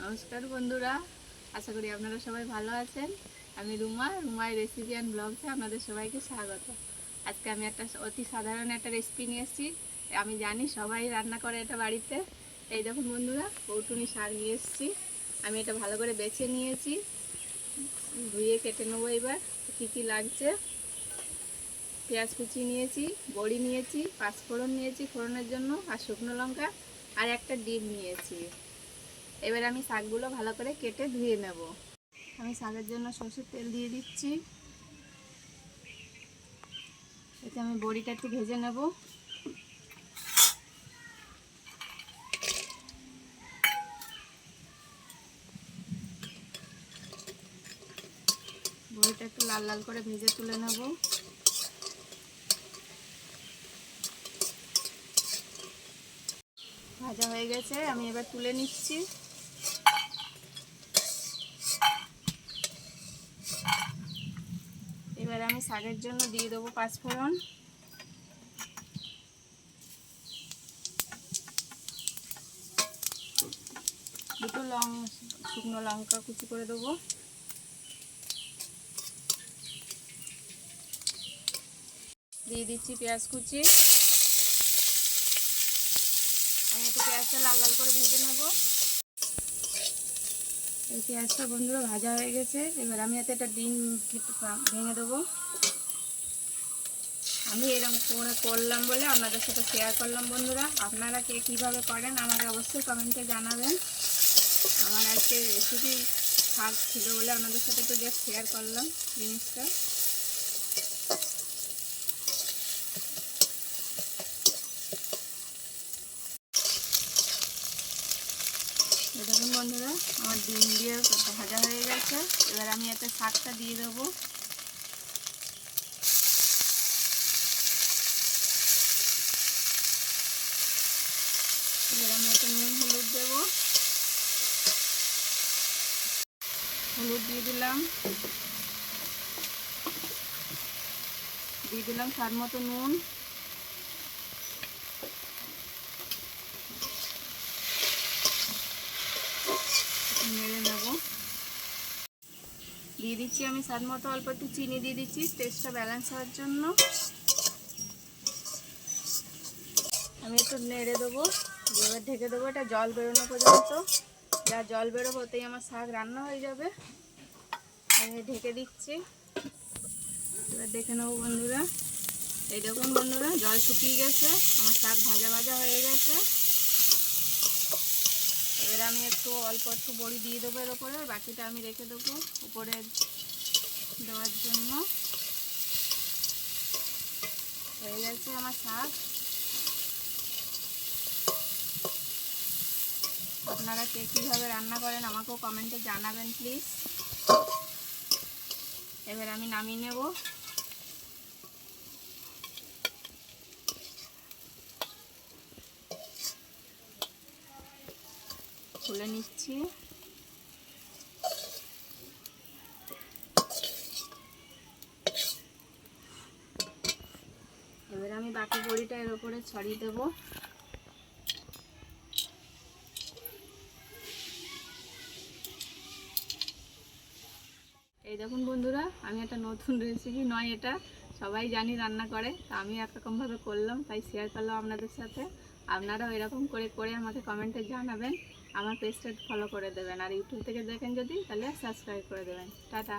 নমস্কার বন্ধুরা, আশা করি আপনারা সবাই ভালো আছেন। আমি রুমাই রেসিপি অ্যান্ড ব্লগসে আপনাদের সবাইকে স্বাগত। আজকে আমি একটা অতি সাধারণ একটা রেসিপি নিয়ে এসেছি। আমি জানি সবাই রান্না করে এটা বাড়িতে। এই দেখুন বন্ধুরা, কৌটুনি শাক নিয়ে এসেছি। আমি এটা ভালো করে বেছে নিয়েছি, ধুয়ে কেটে নেবো। এবার কী কী লাগছে: পেঁয়াজ কুচি নিয়েছি, বড়ি নিয়েছি, পাঁচফোড়ন নিয়েছি ফোড়নের জন্য, আর শুকনো লঙ্কা, আর একটা ডিম নিয়েছি। এবার আমি শাকগুলো ভালো করে কেটে ধুয়ে নেব। আমি শাকের জন্য সরষের তেল দিয়ে দিচ্ছি। এতে আমি বড়িটা একটু ভেজে নেব। বড়িটা একটু লাল লাল করে ভেজে তুলে নেব। ভাজা হয়ে গেছে, আমি এবার তুলে নিচ্ছি। এবার আমি শাকের জন্য দিয়ে দেবো পাঁচফোড়ন, দুটো শুকনো লঙ্কা কুচি করে দেবো, দিয়ে দিচ্ছি পেঁয়াজ কুচি। আমি একটু পেঁয়াজটা লাল লাল করে ভেজে নেব। এই পেঁয়াজটা বন্ধুরা ভাজা হয়ে গেছে। এবার আমি এতে একটা ডিম ভেঙে দেবো। আমি এরকম করে করলাম বলে আপনাদের সাথে শেয়ার করলাম বন্ধুরা। আপনারা কে কীভাবে করেন আমাকে অবশ্যই কমেন্টে জানাবেন। আমার আজকে রেসিপি শাক ছিল বলে আপনাদের সাথে একটু জাস্ট শেয়ার করলাম জিনিসটা। দেখুন বন্ধুরা, আমার ডিম দিয়ে ভাজা হয়ে গেছে। এবার আমি এতে শাকটা দিয়ে দেবো। এবার আমি এতে নুন হলুদ দেবো। হলুদ দিয়ে দিলাম স্বাদ মতো নুন। নেড়ে নেব। দিয়ে দিচ্ছি আমি স্বাদ মতো অল্প একটু চিনি দিয়ে দিচ্ছি টেস্টটা ব্যালেন্স হওয়ার জন্য। আমি একটু নেড়ে দেবো, এবার ঢেকে দেবো। এটা জল বেরোনো পর্যন্ত, যা জল বেরোবো ওতেই আমার শাক রান্না হয়ে যাবে। আমি ঢেকে দিচ্ছি। এবার দেখে নেবো বন্ধুরা। এই দেখুন বন্ধুরা, জল শুকিয়ে গেছে, আমার শাক ভাজা ভাজা হয়ে গেছে। এবার আমি অল্প একটু বড়ি দিয়ে দেবো এর উপরে, বাকিটা আমি রেখে দেবো উপরে দেওয়ার জন্য। হয়ে গেছে আমার শাক। আপনারা কে কীভাবে রান্না করেন আমাকেও কমেন্টে জানাবেন প্লিজ। এবার আমি নামিয়ে নেব। খুলে নিচ্ছি। এবার আমি বাকি বড়িটা এর উপরে ছড়িয়ে দেব। এই দেখুন বন্ধুরা, আমি একটা নতুন রেসিপি নয়, এটা সবাই জানি রান্না করে, তা আমি একরকমভাবে করলাম তাই শেয়ার করলাম আপনাদের সাথে। আপনারাও এরকম করে করে আমাকে কমেন্টে জানাবেন। আমার পেজটা ফলো করে দেবেন, আর ইউটিউব থেকে দেখেন যদি তাহলে সাবস্ক্রাইব করে দেবেন। টাটা।